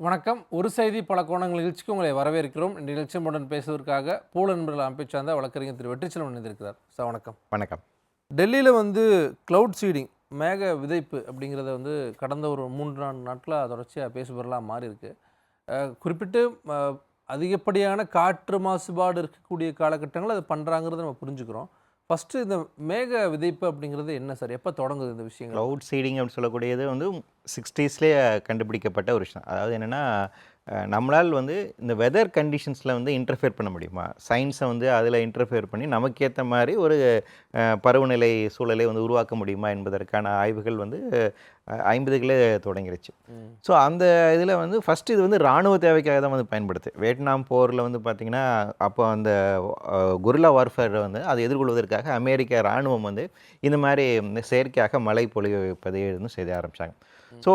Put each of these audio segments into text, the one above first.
வணக்கம். ஒரு செய்தி பல கோணங்கள் நிகழ்ச்சிக்கு உங்களை வரவேற்கிறோம். இந்த நிகழ்ச்சியுடன் பேசுவதற்காக பூல நண்பர்கள் அமைப்பை சார்ந்த வழக்கறிஞர் திரு வெற்றிச்செல்வன் இணைந்திருக்கிறார். சார் வணக்கம். வணக்கம். டெல்லியில் கிளவுட் சீடிங் மேக விதைப்பு அப்படிங்கிறத கடந்த ஒரு 3-4 நாட்களாக தொடர்ச்சியாக பேசுபொருளாக மாறி இருக்கு. குறிப்பிட்டு அதிகப்படியான காற்று மாசுபாடு இருக்கக்கூடிய காலகட்டங்கள் அது பண்ணுறாங்கிறத நம்ம புரிஞ்சுக்கிறோம். ஃபஸ்ட்டு இந்த மேக விதைப்பு அப்படிங்கிறது என்ன சார்? எப்போ தொடங்குது இந்த விஷயங்கள்? க்ளவுட் சீடிங் அப்படின்னு சொல்லக்கூடியது 60ஸ்லேயே கண்டுபிடிக்கப்பட்ட ஒரு விஷயம். அதாவது என்னென்னா, நம்மளால் இந்த வெதர் கண்டிஷன்ஸில் இன்டர்ஃபியர் பண்ண முடியுமா? சயின்ஸை அதில் இன்டர்ஃபியர் பண்ணி நமக்கேற்ற மாதிரி ஒரு பருவநிலை சூழலை உருவாக்க முடியுமா என்பதற்கான ஆய்வுகள் 50களே தொடங்கிருச்சு. ஸோ அந்த இதில் ஃபஸ்ட்டு இது இராணுவ தேவைக்காக தான் பயன்படுது. வியட்நாம் போரில் பார்த்திங்கன்னா, அப்போ அந்த கொரில்லா வார்ஃபேர் அதை எதிர்கொள்வதற்காக அமெரிக்க இராணுவம் இந்த மாதிரி செயற்கையாக மழை பொழிப்பதை செய்ய ஆரம்பித்தாங்க. ஸோ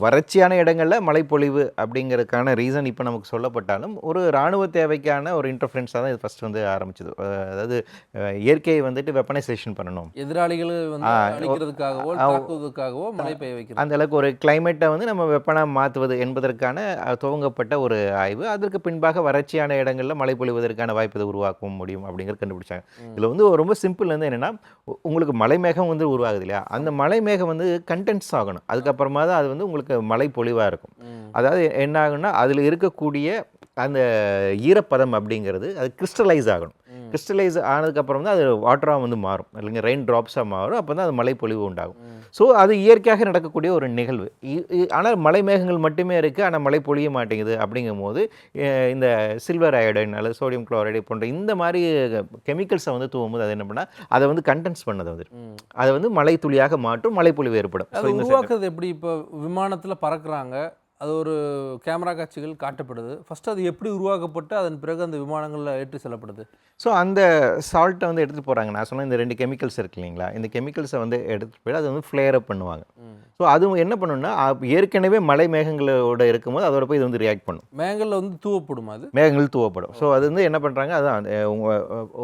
வறட்சியான இடங்களில் மழைப்பொழிவு அப்படிங்கிறதுக்கான ரீசன் இப்போ நமக்கு சொல்லப்பட்டாலும் ஒரு இராணுவ தேவைக்கான ஒரு இன்டர்ஃபரன்ஸாக தான் இது ஃபஸ்ட் ஆரம்பிச்சது. அதாவது இயற்கையை வெப்பனைசேஷன் பண்ணணும், எதிராளிகள் அழிக்கிறதுக்காகவோ தாக்குவதற்காகவோ மழை பெய்ய வைக்கிறது. அந்த அளவுக்கு ஒரு கிளைமேட்டை நம்ம வெப்பனாக மாற்றுவது என்பதற்கான துவங்கப்பட்ட ஒரு ஆய்வு. அதற்கு பின்பாக வறட்சியான இடங்களில் மழை பொழிவதற்கான வாய்ப்பை உருவாக்க முடியும் அப்படிங்கிறது கண்டுபிடிச்சாங்க. இதில் ரொம்ப சிம்பிள் என்னென்னா, உங்களுக்கு மலை மேகம் உருவாகுது இல்லையா, அந்த மலை மேகம் கண்டென்ஸ் ஆகணும். அதுக்கப்புறமா தான் அது உங்களுக்கு மழை பொழிவாக இருக்கும். அதாவது என்ன ஆகுன்னா, அதில் இருக்கக்கூடிய அந்த ஈரப்பதம் அப்படிங்கிறது அது கிறிஸ்டலைஸ் ஆகணும். கிறிஸ்டலைஸ் ஆனதுக்கப்புறம் தான் அது வாட்டராக மாறும், இல்லைங்க ரெயின் ட்ராப்ஸாக மாறும். அப்போ தான் அது மழை பொழிவு உண்டாகும். ஸோ அது இயற்கையாக நடக்கக்கூடிய ஒரு நிகழ்வு. ஆனால் மலை மேகங்கள் மட்டுமே இருக்குது, ஆனால் மழை பொழிய மாட்டேங்குது. அப்படிங்கும் போது இந்த சில்வர் அயோடைன் அல்லது சோடியம் குளோரைடு போன்ற இந்த மாதிரி கெமிக்கல்ஸை தூவும்போது அது என்ன பண்ணால் அதை கண்டென்ஸ் பண்ணது அதை மழை துளியாக மாற்றும், மழை பொழிவு ஏற்படும். உருவாக்குறது எப்படி? இப்போ விமானத்தில் பறக்கிறாங்க, அது ஒரு கேமரா காட்சிகள் காட்டப்படுது. ஃபஸ்ட்டு அது எப்படி உருவாக்கப்பட்டு அதன் பிறகு அந்த விமானங்களில் ஏற்றி செல்லப்படுது? ஸோ அந்த சால்ட்டை எடுத்துகிட்டு போகிறாங்க. நான் சொன்ன இந்த 2 கெமிக்கல்ஸ் இருக்கு இல்லைங்களா, இந்த கெமிக்கல்ஸை எடுத்துகிட்டு போய் அது ஃப்ளேர் அப் பண்ணுவாங்க. ஸோ அதுவும் என்ன பண்ணுன்னா, ஏற்கனவே மலை மேகங்களோட இருக்கும்போது அதோட போய் இது ரியாக்ட் பண்ணும். மேகங்களில் தூவப்படும், அது மேகங்கள் தூவப்படும். ஸோ அது என்ன பண்ணுறாங்க, அதான்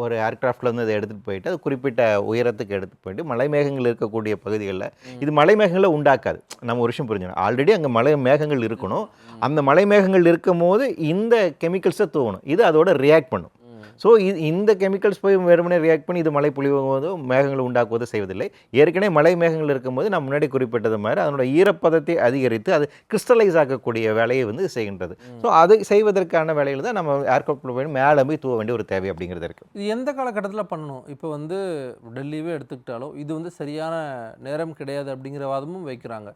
ஒரு ஏர்க்ராஃப்டில் அதை எடுத்துகிட்டு போயிட்டு அது குறிப்பிட்ட உயரத்துக்கு எடுத்துகிட்டு போயிட்டு மலை மேகங்கள் இருக்கக்கூடிய பகுதிகளில், இது மலை மேகங்களை உண்டாக்காது. நம்ம ஒரு விஷயம் புரிஞ்சுக்கணும், ஆல்ரெடி அங்கே மலை மேகங்கள் இருக்கணும். அந்த மலை மேகங்கள் இருக்கும் போது இந்த கெமிக்கல்ஸை தூவணும், இது அதோட ரியாக்ட் பண்ணும். ஸோ இந்த கெமிக்கல்ஸ் போய் வெறுமனே ரியாக்ட் பண்ணி இது மழை பொழிவும்போது மேகங்களை உண்டாக்குவது செய்வதில்லை. ஏற்கனவே மலை மேகங்கள் இருக்கும்போது நான் முன்னாடி குறிப்பிட்டது மாதிரி அதனோட ஈரப்பதத்தை அதிகரித்து அது கிறிஸ்டலைஸ் ஆகக்கூடிய வேலையை செய்கின்றது. ஸோ அதை செய்வதற்கான வேலையில் தான் நம்ம ஏர்க்ராஃப்ட் போய் மேலே போய் தூவ வேண்டிய ஒரு தேவை அப்படிங்கிறது இருக்குது. இது எந்த காலகட்டத்தில் பண்ணணும்? இப்போ டெல்லியே எடுத்துக்கிட்டாலும் இது சரியான நேரம் கிடையாது அப்படிங்கிற வாதமும் வைக்கிறாங்க.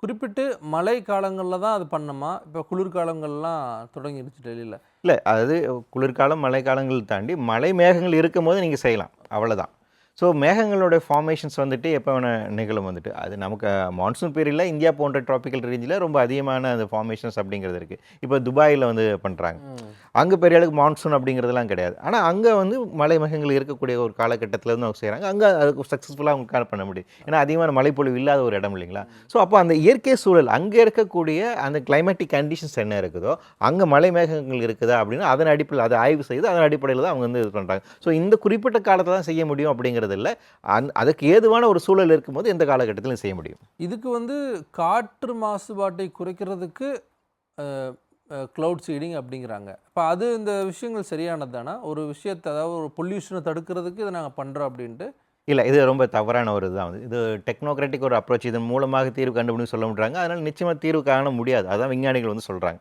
குறிப்பிட்டு மழை காலங்களில் தான் அது பண்ணணுமா? இப்போ குளிர்காலங்கள்லாம் தொடங்கிடுச்சு டெல்லியில். இல்லை, அதாவது குளிர்காலம் மழை காலங்கள் தாண்டி மழை மேகங்கள் இருக்கும் போது நீங்கள் செய்யலாம், அவ்வளோதான். ஸோ மேகங்களோட ஃபார்மேஷன்ஸ் எப்போ வேணால் நிகழும். அது நமக்கு மான்சூன் பீரியடில் இந்தியா போன்ற ட்ராபிக்கல் ரேஞ்சில் ரொம்ப அதிகமான அந்த ஃபார்மேஷன்ஸ் அப்படிங்கிறது இருக்குது. இப்போ துபாயில் பண்ணுறாங்க. அங்கே பெரிய அளவுக்கு மான்சூன் அப்படிங்கிறதுலாம் கிடையாது. ஆனால் அங்கே மலை மேகங்கள் இருக்கக்கூடிய ஒரு காலகட்டத்தில் அவங்க செய்கிறாங்க. அங்கே அதுக்கு சக்ஸஸ்ஃபுல்லாக அவங்க பண்ண முடியும். ஏன்னா அதிகமான மழைப்பொழிவு இல்லாத ஒரு இடம் இல்லைங்களா. ஸோ அப்போ அந்த இயற்கை சூழல் அங்கே இருக்கக்கூடிய அந்த கிளைமேட்டிக் கண்டிஷன்ஸ் என்ன இருக்குதோ அங்கே மலை மேகங்கள் இருக்குதா அப்படின்னு அதன் அடிப்படையில் அதை ஆய்வு செய்து அதன் அடிப்படையில் தான் அவங்க இது பண்ணுறாங்க. ஸோ இந்த குறிப்பிட்ட காலத்தில் தான் செய்ய முடியும் அப்படிங்கிறது இல்லை. அதுக்கு ஏதுவான ஒரு சூழல் இருக்கும்போது எந்த காலகட்டத்திலும் செய்ய முடியும். இதுக்கு காற்று மாசுபாட்டை குறைக்கிறதுக்கு க்ளவுட் சீடிங் அப்படிங்கிறாங்க. இப்போ அது இந்த விஷயங்கள் சரியானது தானே? ஒரு விஷயத்தை, அதாவது ஒரு பொல்யூஷனை தடுக்கிறதுக்கு இதை நாங்கள் பண்ணுறோம் அப்படின்ட்டு. இல்லை, இது ரொம்ப தவறான ஒரு இதுதான். இது டெக்னோக்ராட்டிக் ஒரு அப்ரோச். இதன் மூலமாக தீர்வு கண்டுபிடிச்சு சொல்ல முடியாங்க. அதனால் நிச்சயமாக தீர்வு காண முடியாது. அதான் விஞ்ஞானிகள் சொல்கிறாங்க.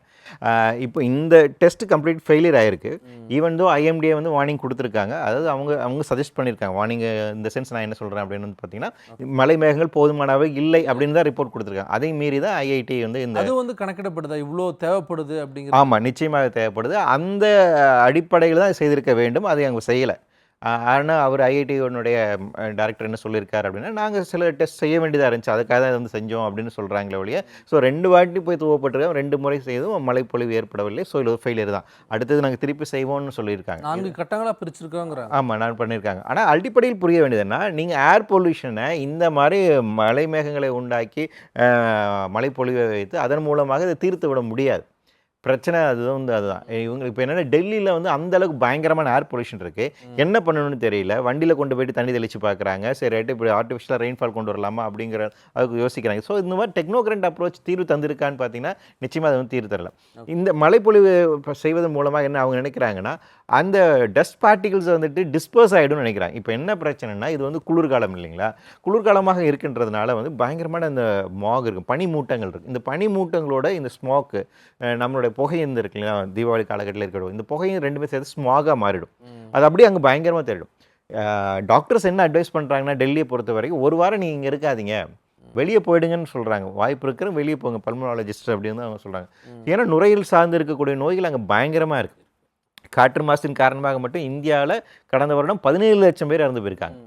இப்போ இந்த டெஸ்ட் கம்ப்ளீட் ஃபெயிலியர் ஆகிருக்கு. ஈவன் தோ ஐஎம்டிஏ வார்னிங் கொடுத்துருக்காங்க. அதாவது அவங்க சஜஸ்ட் பண்ணியிருக்காங்க. வார்னிங் இந்த சென்ஸ் நான் என்ன சொல்கிறேன் அப்படின்னு பார்த்தீங்கன்னா, மலை மேகங்கள் போதுமானவை இல்லை அப்படின்னு தான் ரிப்போர்ட் கொடுத்துருக்காங்க. அதை மீறி தான் ஐஐடி இந்த அது கணக்கிடப்படுதா, இவ்வளோ தேவைப்படுது அப்படிங்கிறது? ஆமாம், நிச்சயமாக தேவைப்படுது. அந்த அடிப்படையில் தான் செய்திருக்க வேண்டும். அதை அவங்க செய்யலை. ஆனால் அவர் ஐஐடியோனுடைய டைரக்டர் என்ன சொல்லியிருக்காரு அப்படின்னா, நாங்கள் சில டெஸ்ட் செய்ய வேண்டியதாக இருந்துச்சு, அதுக்காக தான் செஞ்சோம் அப்படின்னு சொல்கிறாங்களே ஒழிய. ஸோ 2 வாட்டி போய் தூவப்பட்டிருக்கோம், 2 முறை செய்தும் மழைப்பொழிவு ஏற்படவில்லை. ஸோ இது ஃபெயிலியர் தான். அடுத்தது நாங்கள் திருப்பி செய்வோம்னு சொல்லியிருக்காங்க. 4 கட்டங்களாக பிரிச்சிருக்கோங்கிறாங்க. ஆமாம், நான் பண்ணியிருக்காங்க. ஆனால் அடிப்படையில் புரிய வேண்டியதுன்னா, நீங்கள் ஏர் பொல்யூஷனை இந்த மாதிரி மலை மேகங்களை உண்டாக்கி மழைப்பொழிவை வைத்து அதன் மூலமாக இதை தீர்த்து விட முடியாது. பிரச்சனை அதுதான் வந்து அதுதான். இவங்களுக்கு இப்போ என்னன்னா டெல்லியில் வந்து அந்த அளவுக்கு பயங்கரமான ஏர் பொல்யூஷன் இருக்கு. என்ன பண்ணணும்னு தெரியல. வண்டியில் கொண்டு போயிட்டு தண்ணி தெளிச்சு பார்க்குறாங்க. சரி ரைட்டு இப்படி ஆர்டிஃபிஷியலாக ரெயின்ஃபால் கொண்டு வரலாமா அப்படிங்கிற அதுக்கு யோசிக்கிறாங்க. ஸோ இந்த மாதிரி டெக்னோகிரண்ட் அப்ரோச் தீர்வு தந்திருக்கான்னு பார்த்தீங்கன்னா நிச்சயமாக அது வந்து தீர்வு தரல. இந்த மழைப்பொழிவு செய்வதன் மூலமாக என்ன அவங்க நினைக்கிறாங்கன்னா அந்த டஸ்ட் பார்ட்டிகல்ஸ் வந்துட்டு டிஸ்பர்ஸ் ஆகிடும்னு நினைக்கிறாங்க. இப்போ என்ன பிரச்சனைனா இது வந்து குளிர்காலம் இல்லைங்களா? குளிர்காலமாக இருக்கின்றதுனால வந்து பயங்கரமான இந்த மாக் இருக்கும், பனிமூட்டங்கள் இருக்குது. இந்த பனிமூட்டங்களோட இந்த ஸ்மோக்கு நம்மளுடைய புகை இருந்து இருக்கு இல்லையா, தீபாவளி காலகட்டத்தில் இருக்கிறோம், இந்த புகையும் ரெண்டுமே சேர்த்து ஸ்மாகாக மாறிடும். அது அப்படியே அங்கே பயங்கரமாக தேடும். டாக்டர்ஸ் என்ன அட்வைஸ் பண்ணுறாங்கன்னா டெல்லியை பொறுத்த வரைக்கும் ஒரு வாரம் நீங்கள் இங்கே இருக்காதீங்க, வெளியே போயிடுங்கன்னு சொல்கிறாங்க. வாய்ப்பு இருக்கிற வெளியே போங்க பல்மனாலஜிஸ்ட் அப்படின்னு அவங்க சொல்கிறாங்க. ஏன்னா நுரையீரல் சார்ந்து இருக்கக்கூடிய நோய்கள் அங்கே பயங்கரமாக இருக்குது. காற்று மாசின் காரணமாக மட்டும் இந்தியாவில் கடந்த வருடம் 17 லட்சம் பேர் இறந்து போயிருக்காங்க.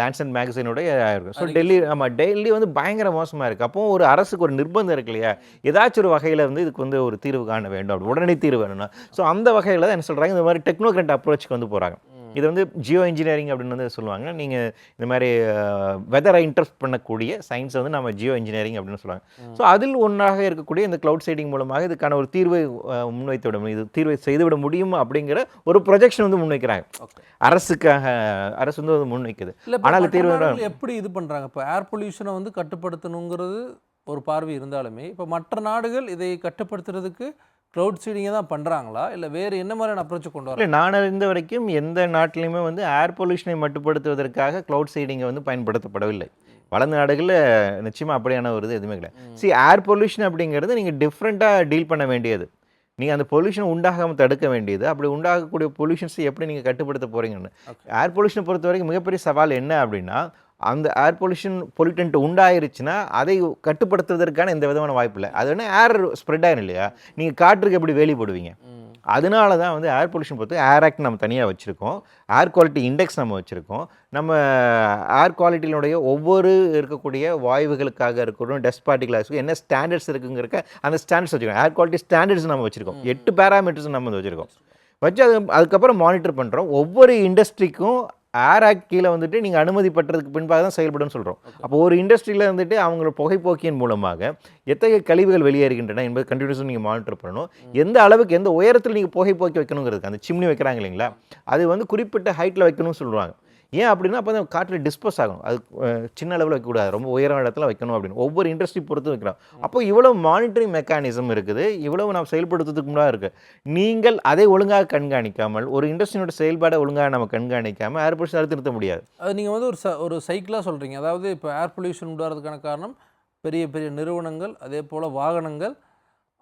லான்சன் மேகசினோடைய இருக்கும். ஸோ டெல்லி வந்து பயங்கர மோசமாக இருக்குது. அப்போ ஒரு அரசுக்கு ஒரு நிர்பந்தம் இருக்கு இல்லையா, ஏதாச்சும் ஒரு வகையில் வந்து இதுக்கு வந்து ஒரு தீர்வு காண வேண்டும், அப்படி உடனடி தீர்வு வேணும்னா. ஸோ அந்த வகையில் தான் என்ன சொல்கிறாங்க, இந்த மாதிரி டெக்னோகிரண்ட் அப்ரோச்சுக்கு வந்து போகிறாங்க. இது வந்து ஜியோ இன்ஜினியரிங் அப்படின்னு வந்து சொல்லுவாங்க. நீங்கள் இந்த மாதிரி வெதரை இன்ட்ரெஸ்ட் பண்ணக்கூடிய சயின்ஸை வந்து நம்ம ஜியோ இன்ஜினியரிங் அப்படின்னு சொல்லுவாங்க. ஸோ அதில் ஒன்றாக இருக்கக்கூடிய இந்த க்ளவுட் சீடிங் மூலமாக இதுக்கான ஒரு தீர்வை முன்வைத்து விட முடியும், இது தீர்வை செய்துவிட முடியும் அப்படிங்கிற ஒரு ப்ரொஜெக்ஷன் வந்து முன்வைக்கிறாங்க. அரசுக்காக அரசு வந்து அது முன்வைக்குது. ஆனால் தீர்வு எப்படி இது பண்ணுறாங்க? இப்போ ஏர் பொல்யூஷனை வந்து கட்டுப்படுத்தணுங்கிறது ஒரு பார்வை இருந்தாலுமே இப்போ மற்ற நாடுகள் இதை கட்டுப்படுத்துறதுக்கு க்ளவுட் சீடிங்கை தான் பண்ணுறாங்களா, இல்லை வேறு என்ன மாதிரியான அப்ரோச்சை கொண்டு வரல? நான் அறிந்த வரைக்கும் எந்த நாட்டிலையுமே வந்து ஏர் பொல்யூஷனை மட்டுப்படுத்துவதற்காக க்ளவுட் சீடிங்கை வந்து பயன்படுத்தப்படவில்லை. வளர்ந்த நாடுகளில் நிச்சயமாக அப்படியான ஒரு இது எதுவுமே கிடையாது. ஏர் பொல்யூஷன் அப்படிங்கிறது நீங்கள் டிஃப்ரெண்ட்டாக டீல் பண்ண வேண்டியது. நீங்கள் அந்த பொல்யூஷன் உண்டாகாமல் தடுக்க வேண்டியது. அப்படி உண்டாகக்கூடிய பொல்யூஷன்ஸை எப்படி நீங்கள் கட்டுப்படுத்த போகிறீங்கன்னு. ஏர் பொல்யூஷனை பொறுத்த வரைக்கும் மிகப்பெரிய சவால் என்ன அப்படின்னா, அந்த ஏர் பொல்யூட்டன்ட் உண்டாயிருச்சுன்னா அதை கட்டுப்படுத்துவதற்கான எந்த விதமான வாய்ப்பு இல்லை. அது என்ன ஏர் ஸ்ப்ரெட் ஆகிடும் இல்லையா, நீங்கள் காற்றுக்கு எப்படி வேலி போடுவீங்க? அதனால தான் வந்து ஏர் பொல்யூஷன் பொறுத்து ஏர் ஆக்ட் நம்ம தனியாக வச்சுருக்கோம், ஏர் குவாலிட்டி இண்டெக்ஸ் நம்ம வச்சுருக்கோம். நம்ம ஏர் குவாலிட்டியினுடைய ஒவ்வொரு இருக்கக்கூடிய வாயுகளுக்காக இருக்கட்டும், டஸ்ட் பார்ட்டிகலாக என்ன ஸ்டாண்டர்ட்ஸ் இருக்குங்கிறக்க அந்த ஸ்டாண்டர்ட்ஸ் வச்சுருக்கோம். ஏர் குவாலிட்டி ஸ்டாண்டர்ட்ஸ் நம்ம வச்சுருக்கோம். 8 பேராமீட்டர்ஸ் நம்ம வச்சுருக்கோம். வச்சு அதுக்கப்புறம் மானிட்டர் பண்ணுறோம். ஒவ்வொரு இண்டஸ்ட்ரிக்கும் ஏர் ஆக்ட் கீழே வந்துட்டு நீங்கள் அனுமதி பெற்றதுக்கு பின்பாக தான் செயல்படுன்னு சொல்கிறோம். அப்போ ஒரு இண்டஸ்ட்ரியில் வந்துட்டு அவங்களோட புகைப்போக்கியின் மூலமாக எத்தகைய கழிவுகள் வெளியேறுகின்றன என்பது கண்டினியூஸாக நீங்கள் மானிட்டர் பண்ணணும். எந்த அளவுக்கு எந்த உயரத்தில் நீங்கள் புகைப்போக்கி வைக்கணுங்கிறது, அந்த சிம்னி வைக்கிறாங்க இல்லைங்களா, அது வந்து குறிப்பிட்ட ஹைட்டில் வைக்கணும்னு சொல்லுவாங்க. ஏன் அப்படின்னா அப்போ தான் காற்றில் டிஸ்போஸ் ஆகும். அது சின்ன அளவில் வைக்கக்கூடாது, ரொம்ப உயரம் இடத்துல வைக்கணும் அப்படின்னு ஒவ்வொரு இண்டஸ்ட்ரி பொறுத்து வைக்கிறோம். அப்போ இவ்வளோ மானிட்டரிங் மெக்கானிசம் இருக்குது, இவ்வளவு நாம் செயல்படுத்துறதுக்கு முன்னாடி இருக்குது. நீங்கள் அதை ஒழுங்காக கண்காணிக்காமல், ஒரு இண்டஸ்ட்ரியோட செயல்பாடை ஒழுங்காக நம்ம கண்காணிக்காமல் ஏர் பொல்யூஷன் தடுத்து நிறுத்த முடியாது. அது நீங்கள் வந்து ஒரு சைக்கிளாக சொல்கிறீங்க. அதாவது இப்போ ஏர் பொல்யூஷன் உண்டாகிறதுக்கான காரணம் பெரிய பெரிய நிறுவனங்கள், அதே போல் வாகனங்கள்,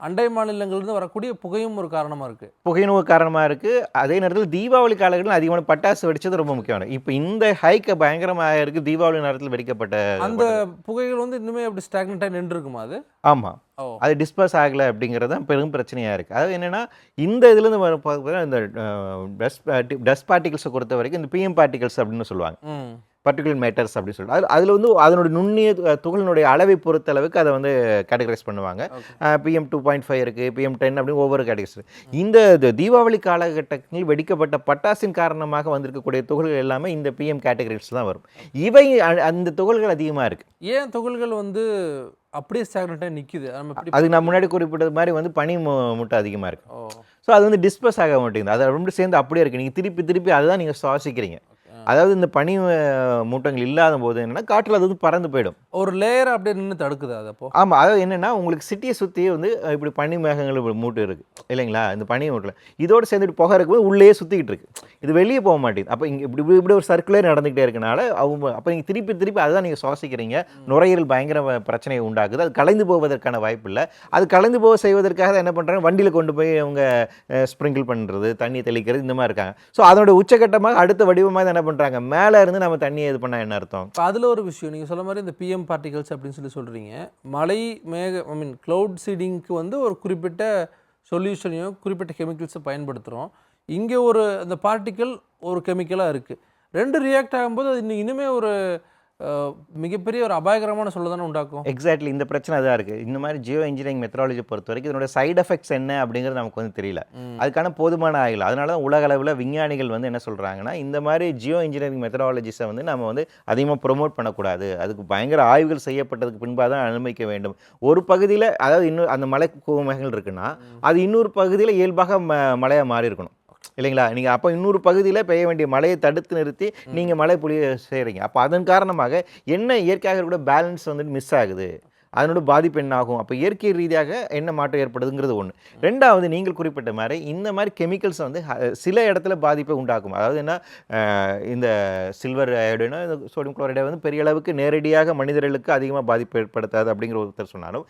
அண்டை மாநிலங்கள்லேருந்து வரக்கூடிய புகையும் ஒரு காரணமாக இருக்குது. புகையும் ஒரு காரணமாக இருக்குது. அதே நேரத்தில் தீபாவளி காலங்களில் அதிகமான பட்டாசு வெடிச்சது ரொம்ப முக்கியமான. இப்போ இந்த ஹைக்கை பயங்கரமாக இருக்குது தீபாவளி நேரத்தில் வெடிக்கப்பட்ட அந்த புகைகள் வந்து இன்னுமே அப்படி ஸ்டாக்னட்டாக நின்று இருக்குமா அது? ஆமாம், அது டிஸ்பர்ஸ் ஆகலை அப்படிங்கிறது தான் பெரும் பிரச்சனையாக இருக்குது. அது என்னென்னா இந்த இதுலேருந்து வர பார்க்குறது இந்த டஸ்ட் பார்ட்டிகல்ஸை பொறுத்த வரைக்கும் இந்த பிஎம் பார்ட்டிகல்ஸ் அப்படின்னு சொல்லுவாங்க, பர்டிகுலர் மேட்டர்ஸ் அப்படின்னு சொல்லிட்டு அதில் வந்து அதனோட நுண்ணிய துகளினுடைய அளவை பொறுத்த அளவுக்கு அதை வந்து கேட்டகரைஸ் பண்ணுவாங்க. PM 2.5 இருக்குது, PM 10 அப்படின்னு ஒவ்வொரு கேட்டகரிஸ். இந்த தீபாவளி காலகட்டத்தில் வெடிக்கப்பட்ட பட்டாசின் காரணமாக வந்திருக்கக்கூடிய துகள்கள் எல்லாமே இந்த PM கேட்டகரிஸ் தான் வரும். இவை அந்த துகள்கள் அதிகமாக இருக்குது. ஏன் துகள்கள் வந்து அப்படியே ஸ்டாக்னட்டாக நிற்குது? அது நான் முன்னாடி குறிப்பிட்டது மாதிரி வந்து பனி மூட்டை அதிகமாக இருக்குது. ஸோ அது வந்து டிஸ்பர்ஸ் ஆக மாட்டேங்குது, அதை ரொம்ப சேர்ந்து அப்படியே இருக்குது. நீங்கள் திருப்பி திருப்பி அதுதான் நீங்கள் சுவாசிக்கிறீங்க. அதாவது இந்த பனி மூட்டங்கள் இல்லாத போது என்னென்னா காற்றில் அது வந்து பறந்து போயிடும், ஒரு லேயர் அப்படியே நின்று தடுக்குது அது. அப்போ ஆமாம், அதாவது என்னென்னா உங்களுக்கு சிட்டியை சுற்றி வந்து இப்படி பனி மேகங்கள் இப்படி மூட்டு இருக்குது இல்லைங்களா, இந்த பனி மூட்டில் இதோடு சேர்ந்துட்டு புகை இருக்கும்போது உள்ளே சுற்றிக்கிட்டு இருக்குது, இது வெளியே போக மாட்டேங்குது. அப்போ இங்கே இப்படி இப்படி ஒரு சர்க்குலர் நடந்துகிட்டே இருக்கனால அவங்க அப்போ நீங்கள் திருப்பி திருப்பி அதுதான் நீங்கள் சுவாசிக்கிறீங்க. நுரையீரல் பயங்கர பிரச்சனையை உண்டாக்குது. அது கலைந்து போவதற்கான வாய்ப்பு இல்லை. அது கலைந்து போக செய்வதற்காக என்ன பண்ணுறாங்க, வண்டியில் கொண்டு போய் அவங்க ஸ்ப்ரிங்கிள் பண்ணுறது, தண்ணி தெளிக்கிறது, இந்த மாதிரி இருக்காங்க. ஸோ அதனோட உச்சகட்டமாக அடுத்த வடிவமாக என்ன பண்ணுறாங்க, மேலே இருந்து நம்ம தண்ணியை இது பண்ணால் என்ன அர்த்தம்? அதில் ஒரு விஷயம் நீங்கள் சொல்ல மாதிரி இந்த பிஎம் பார்ட்டிகல்ஸ் அப்படின்னு சொல்கிறீங்க. மழை க்ளவுட் சீடிங்க்கு வந்து ஒரு குறிப்பிட்ட சொல்யூஷனையும் குறிப்பிட்ட கெமிக்கல்ஸை பயன்படுத்துகிறோம். இங்கே ஒரு அந்த பார்ட்டிக்கல் ஒரு கெமிக்கலாக இருக்குது, ரெண்டு ரியாக்ட் ஆகும்போது அது இனிமேல் ஒரு மிகப்பெரிய ஒரு அபாயகரமான சூழல் தானே உண்டாக்கும். எக்ஸாக்ட்லி இந்த பிரச்சனை தான் இருக்குது. இந்த மாதிரி ஜியோ இன்ஜினியரிங் மெத்தடாலஜி பொறுத்த வரைக்கும் இதனோட சைடு எஃபெக்ட்ஸ் என்ன அப்படிங்கிறது நமக்கு வந்து தெரியல. அதுக்கான போதுமான ஆய்வு. அதனால தான் உலக அளவில் விஞ்ஞானிகள் வந்து என்ன சொல்கிறாங்கன்னா, இந்த மாதிரி ஜியோ இன்ஜினியரிங் மெத்தடாலஜிஸை வந்து நம்ம வந்து அதிகமாக ப்ரொமோட் பண்ணக்கூடாது. அதுக்கு பயங்கர ஆய்வுகள் செய்யப்பட்டதுக்கு பின்பாக தான் அனுமதிக்க வேண்டும். ஒரு பகுதியில், அதாவது இன்னும் அந்த மலை கூமைகள் இருக்குன்னா அது இன்னொரு பகுதியில் இயல்பாக மழையாக மாறி இருக்கணும் இல்லைங்களா? நீங்கள் அப்போ இன்னொரு பகுதியில் பெய்ய வேண்டிய மழையை தடுத்து நிறுத்தி நீங்கள் மழை பொழிய செய்கிறீங்க. அப்போ அதன் காரணமாக என்ன இயற்கையாக கூட பேலன்ஸ் வந்துட்டு மிஸ் ஆகுது. அதனோட பாதிப்பு என்ன ஆகும்? அப்போ இயற்கை ரீதியாக என்ன மாற்றம் ஏற்படுதுங்கிறது ஒன்று. ரெண்டாவது, நீங்கள் குறிப்பிட்ட மாதிரி இந்த மாதிரி கெமிக்கல்ஸ் வந்து சில இடத்துல பாதிப்பை உண்டாக்கும். அதாவது என்ன, இந்த சில்வர் அயோடைனோ சோடியம் குளோரைடை வந்து பெரிய அளவுக்கு நேரடியாக மனிதர்களுக்கு அதிகமாக பாதிப்பு ஏற்படுத்தாது அப்படிங்கிற ஒருத்தர் சொன்னாலும்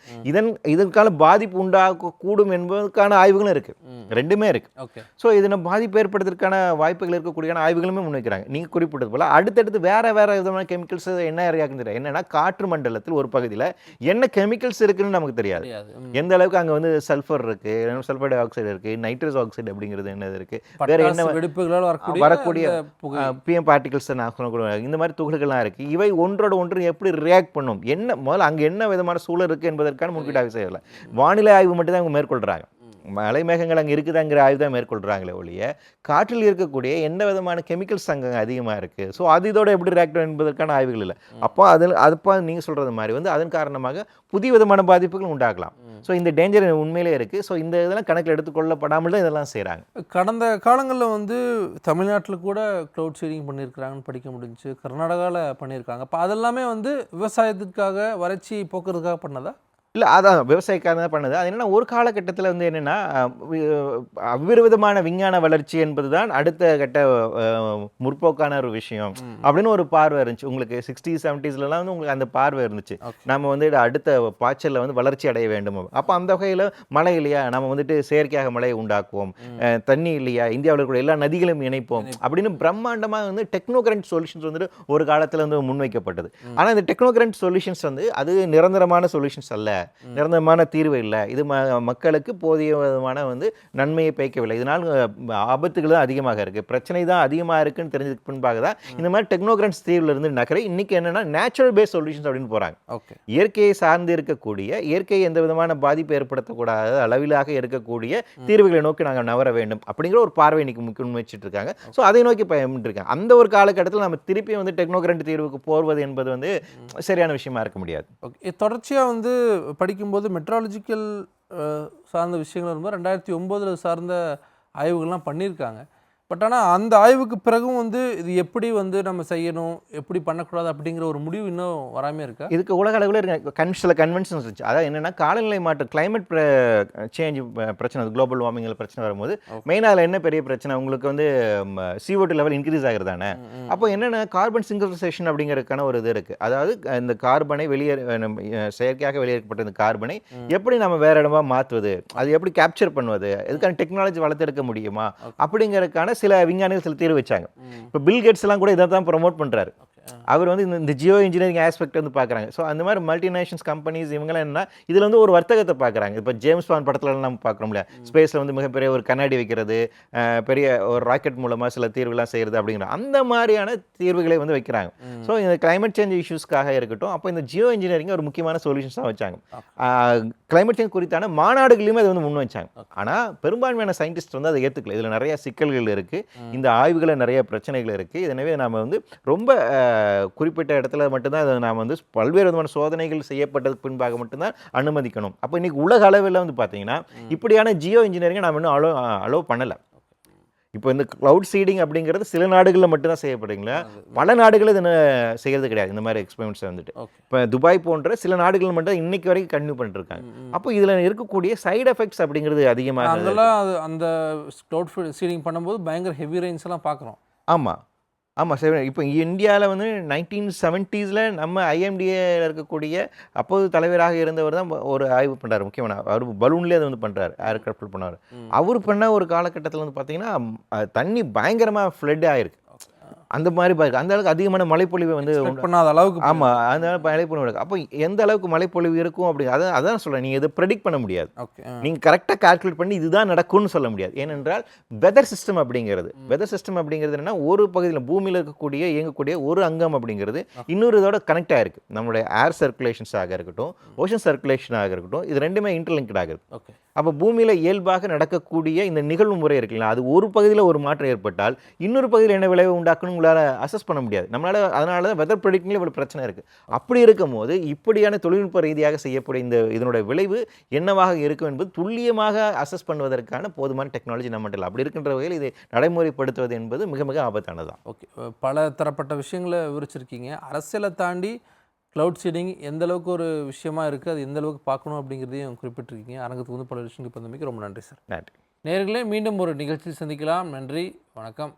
இதற்கான பாதிப்பு உண்டாகக்கூடும் என்பதற்கான ஆய்வுகளும் இருக்குது. ரெண்டுமே இருக்குது. ஸோ இதனை பாதிப்பு ஏற்படுவதற்கான வாய்ப்புகள் இருக்கக்கூடிய ஆய்வுகளுமே முன்வைக்கிறாங்க. நீங்கள் குறிப்பிட்டது போல் அடுத்தடுத்து வேறு விதமான கெமிக்கல்ஸ் என்ன இறக்குன்னு தெரியாது. என்னென்னா, காற்று மண்டலத்தில் ஒரு பகுதியில் என்ன கெமிக்கல்ஸ் இருக்குன்னு நமக்கு தெரியாது. எந்த அளவுக்கு அங்கே வந்து சல்ஃபர் இருக்கு, சல்ஃபர் டை ஆக்சைடு இருக்கு, நைட்ரஸ் ஆக்சைடு அப்படிங்கிறது என்னது இருக்கு, வேற என்ன வரக்கூடிய பிஎம் பார்ட்டிகல்ஸ் இந்த மாதிரி துகள்கள்லாம் இருக்கு. இவை ஒன்றோட ஒன்று எப்படி ரியாக்ட் பண்ணும், என்ன முதல்ல அங்கே என்ன விதமான சூழல் இருக்கு என்பதற்கான முன்கூட்டி ஆய்வு செய்யலை. வானிலை ஆய்வு மட்டும் தான் அவங்க மேற்கொள்றாங்க. மலை மேகங்கள் அங்கே இருக்குதாங்கிற ஆய்வு தான் மேற்கொள்கிறாங்களே ஒழிய காற்றில் இருக்கக்கூடிய என்ன விதமான கெமிக்கல்ஸ் அங்கே அதிகமாக இருக்குது, ஸோ அது இதோட எப்படி ரியாக்ட் என்பதற்கான ஆய்வுகள் இல்லை. அப்போ அதுப்போ நீங்கள் சொல்கிறது மாதிரி வந்து அதன் காரணமாக புதிய விதமான பாதிப்புகள் உண்டாகலாம். ஸோ இந்த டேஞ்சர் உண்மையிலே இருக்குது. ஸோ இந்த இதெல்லாம் கணக்கில் எடுத்துக்கொள்ளப்படாமல் தான் இதெல்லாம் செய்கிறாங்க. கடந்த காலங்களில் வந்து தமிழ்நாட்டில் கூட க்ளவுட் சீடிங் பண்ணியிருக்கிறாங்கன்னு படிக்க முடிஞ்சு, கர்நாடகாவில் பண்ணியிருக்காங்க. அப்போ அதெல்லாமே வந்து விவசாயத்துக்காக, வறட்சி போக்குறதுக்காக பண்ணதா? இல்லை, அதான் விவசாயிக்காக தான் பண்ணுது. அது என்னென்னா, ஒரு காலகட்டத்தில் வந்து என்னென்னா, அவ்விதமான விஞ்ஞான வளர்ச்சி என்பது தான் அடுத்த கட்ட முற்போக்கான ஒரு விஷயம் அப்படின்னு ஒரு பார்வை இருந்துச்சு. உங்களுக்கு 60s 70sலாம் வந்து உங்களுக்கு அந்த பார்வை இருந்துச்சு. நம்ம வந்து அடுத்த பாய்ச்சலில் வந்து வளர்ச்சி அடைய வேண்டும். அப்போ அந்த வகையில் மழை இல்லையா, நம்ம வந்துட்டு செயற்கையாக மழையை உண்டாக்குவோம், தண்ணி இல்லையா, இந்தியாவில் இருக்கிற எல்லா நதிகளும் இணைப்போம் அப்படின்னு பிரம்மாண்டமாக வந்து டெக்னோகரண்ட் சொல்யூஷன்ஸ் வந்துட்டு ஒரு காலத்தில் வந்து முன்வைக்கப்பட்டது. ஆனால் இந்த டெக்னோகரண்ட் சொல்யூஷன்ஸ் வந்து அது நிரந்தரமான சொல்யூஷன்ஸ் அல்ல, நிரந்தரமான தீர்வு இல்லை. இது மக்களுக்கு போதிய விதமான வந்து நன்மையை பயக்கவில்லை. இதனால் ஆபத்துகள் தான் அதிகமாக இருக்குது, பிரச்சனை தான் அதிகமாக இருக்குன்னு தெரிஞ்சதுக்கு பின்பாக தான் இந்த மாதிரி டெக்னோகிரான்ஸ் தீர்வுலேருந்து நகரை இன்னைக்கு என்னென்னா நேச்சுரல் பேஸ் சொல்யூஷன்ஸ் அப்படின்னு போகிறாங்க. இயற்கையை சார்ந்து இருக்கக்கூடிய, இயற்கை எந்த விதமான பாதிப்பு ஏற்படுத்தக்கூடாத அளவிலாக இருக்கக்கூடிய தீர்வுகளை நோக்கி நாங்கள் நவர வேண்டும் அப்படிங்கிற ஒரு பார்வை இன்னைக்கு முக்கியம் வச்சுட்டு இருக்காங்க. ஸோ அதை நோக்கி பயன்பட்டுருக்காங்க. அந்த ஒரு காலகட்டத்தில் நம்ம திருப்பி வந்து டெக்னோகிராண்ட் தீர்வுக்கு போவது என்பது வந்து சரியான விஷயமா இருக்க முடியாது. தொடர்ச்சியாக வந்து படிக்கும்போது மெட்ராலஜிக்கல் சார்ந்த விஷயங்கள் வரும்போது 2009 சார்ந்த ஆய்வுகள்லாம் பண்ணியிருக்காங்க. பட் ஆனால் அந்த ஆய்வுக்கு பிறகும் வந்து இது எப்படி வந்து நம்ம செய்யணும், எப்படி பண்ணக்கூடாது அப்படிங்கிற ஒரு முடிவு இன்னும் வராமல் இருக்கா? இதுக்கு உலக அளவில் சில கன்வென்ஷன்ஸ் இருந்துச்சு. அதாவது என்னென்னா, காலநிலை மாற்றம், கிளைமேட் சேஞ்ச் பிரச்சனை, குளோபல் வார்மிங்கில் பிரச்சனை வரும்போது மெயினாக அதில் என்ன பெரிய பிரச்சனை, உங்களுக்கு வந்து CO2 லெவல் இன்க்ரீஸ் ஆகிறது தானே. அப்போ என்னென்னா, கார்பன் சிங்கரைசேஷன் அப்படிங்கிறதுக்கான ஒரு இது இருக்குது. அதாவது இந்த கார்பனை செயற்கையாக வெளியேறப்பட்ட இந்த கார்பனை எப்படி நம்ம வேற இடமா மாற்றுவது, அது எப்படி கேப்சர் பண்ணுவது, இதுக்கான டெக்னாலஜி வளர்த்தெடுக்க முடியுமா அப்படிங்கிறதுக்கான சில விஞ்ஞானிகள் சில தீர்வு வச்சாங்க. இப்போ பில் கேட்ஸ் எல்லாம் கூட இதை தான் ப்ரொமோட் பண்ணுறாரு. அவர் வந்து இந்த ஜியோ இன்ஜினியரிங் ஆஸ்பெக்ட் வந்து பார்க்குறாங்க. ஸோ அந்த மாதிரி மல்டிநேஷனல்ஸ் கம்பெனிஸ் இவங்களாம் என்ன இதில் வந்து ஒரு வர்த்தகத்தை பார்க்குறாங்க. இப்போ ஜேம்ஸ் பாண்ட் படத்துலலாம் நம்ம பார்க்குறோம் இல்லையா, ஸ்பேஸில் வந்து மிகப்பெரிய ஒரு கண்ணாடி வைக்கிறது, பெரிய ஒரு ராக்கெட் மூலமாக சில தீர்வுலாம் செய்கிறது அப்படிங்கிற அந்த மாதிரியான தீர்வுகளை வந்து வைக்கிறாங்க. ஸோ இந்த கிளைமேட் சேஞ்ச் இஷ்யூஸ்க்காக இருக்கட்டும், அப்போ இந்த ஜியோ இன்ஜினியரிங் ஒரு முக்கியமான சொல்யூஷன்ஸாக வச்சாங்க. கிளைமேட் சேஞ்ச் குறித்தான மாநாடுகளையுமே அதை வந்து முன் வச்சாங்க. ஆனால் பெரும்பான்மையான சயின்டிஸ்ட் வந்து அதை ஏற்றுக்கல. இதில் நிறைய சிக்கல்கள் இருக்குது, இந்த ஆய்வுகளில் நிறைய பிரச்சனைகள் இருக்குது. எனவே நம்ம வந்து ரொம்ப குறிப்பிட்ட இடத்துல மட்டும்தான் அதை நாம் வந்து பல்வேறு விதமான சோதனைகள் செய்யப்பட்டதுக்கு பின்பாக மட்டும்தான் அனுமதிக்கணும். அப்போ இன்னைக்கு உலக அளவில் வந்து பார்த்தீங்கன்னா இப்படியான ஜியோ இன்ஜினியரிங்கை நாம் இன்னும் அலோவ் பண்ணலை. இப்போ இந்த க்ளவுட் சீடிங் அப்படிங்கிறது சில நாடுகளில் மட்டும்தான் செய்யப்படுறீங்களா, பல நாடுகளில் இது செய்கிறது கிடையாது. இந்த மாதிரி எக்ஸ்பெரிமெண்ட்ஸ் வந்துட்டு இப்போ துபாய் போன்ற சில நாடுகள் மட்டும் இன்னைக்கு வரைக்கும் கன்டினியூ பண்ணிட்டு இருக்காங்க. அப்போ இதில் இருக்கக்கூடிய சைடு எஃபெக்ட்ஸ் அப்படிங்கிறது அதிகமாக அங்கெல்லாம் அந்த க்ளவுட் சீடிங் பண்ணும்போது பயங்கர ஹெவி ரெயின்ஸ் எல்லாம் பார்க்குறோம். ஆமாம் சரி. இப்போ இந்தியாவில் வந்து 1970s நம்ம IMDAல இருக்கக்கூடிய அப்போது தலைவராக இருந்தவர் தான் ஒரு ஆய்வு பண்ணுறாரு. முக்கியமான அவர் பலூன்லேயே அதை வந்து பண்ணுறாரு, ஏர்கிராஃப்ட் பண்ணுவார். அவர் பண்ண ஒரு காலகட்டத்தில் வந்து பார்த்தீங்கன்னா தண்ணி பயங்கரமாக ஃப்ளட் ஆகிருக்கு. அந்த மாதிரி பாருங்க அந்த அளவுக்கு அதிகமான மழைப்பொழிவை வந்து எக்ஸ்பெக்ட் பண்ணாத அளவுக்கு ஆமாம் அதனால மழைப்பொழிவு நடக்கும். அப்போ எந்த அளவுக்கு மழைப்பொழிவு இருக்கும் அப்படி அதான் சொல்கிறேன், நீங்கள் இதை ப்ரெடிக்ட் பண்ண முடியாது. ஓகே. நீங்கள் கரெக்டாக கால்குலேட் பண்ணி இதுதான் நடக்கும்னு சொல்ல முடியாது. ஏனென்றால் வெதர் சிஸ்டம் அப்படிங்கிறது என்னன்னா ஒரு பகுதியில் பூமியில் இருக்கக்கூடிய இயங்கக்கூடிய ஒரு அங்கம் அப்படிங்கிறது இன்னொரு இதோட கனெக்ட் ஆகிருக்கு. நம்மளுடைய ஏர் சர்க்குலேஷன்ஸாக இருக்கட்டும், ஓஷன் சர்க்குலேஷனாக இருக்கட்டும், இது ரெண்டுமே இன்டர்லிங்க்டாக இருக்குது. ஓகே. அப்போ பூமியில் இயல்பாக நடக்கக்கூடிய இந்த நிகழ்வு முறை இருக்குல்ல, அது ஒரு பகுதியில் ஒரு மாற்றம் ஏற்பட்டால் இன்னொரு பகுதியில் என்ன விளைவு உண்டாக்குன்னு உங்களால் அசஸ் பண்ண முடியாது. அதனால தான் வெதர் ப்ரெடிக்டிங்கில் இவ்வளோ பிரச்சனை இருக்குது. அப்படி இருக்கும் போது இப்படியான தொழில்நுட்ப ரீதியாக செய்யக்கூடிய இதனுடைய விளைவு என்னவாக இருக்கும் என்பது துல்லியமாக அசஸ் பண்ணுவதற்கான போதுமான டெக்னாலஜி நம்மகிட்ட இல்லை. அப்படி இருக்கின்ற வகையில் இதை நடைமுறைப்படுத்துவது என்பது மிக மிக ஆபத்தானதான். ஓகே. பல தரப்பட்ட விஷயங்களை விவரிச்சிருக்கீங்க. அரசியலை தாண்டி க்ளவுட் சீடிங் எந்த அளவுக்கு ஒரு விஷயமா இருக்குது, அது எந்த அளவுக்கு பார்க்கணும் அப்படிங்கிறதையும் குறிப்பிட்டிருக்கீங்க. அரங்கத்துக்கு வந்து பல விஷயங்கள் பண்ணமைக்கு ரொம்ப நன்றி சார். நன்றி நேயர்களே, மீண்டும் ஒரு நிகழ்ச்சியில் சந்திக்கலாம். நன்றி, வணக்கம்.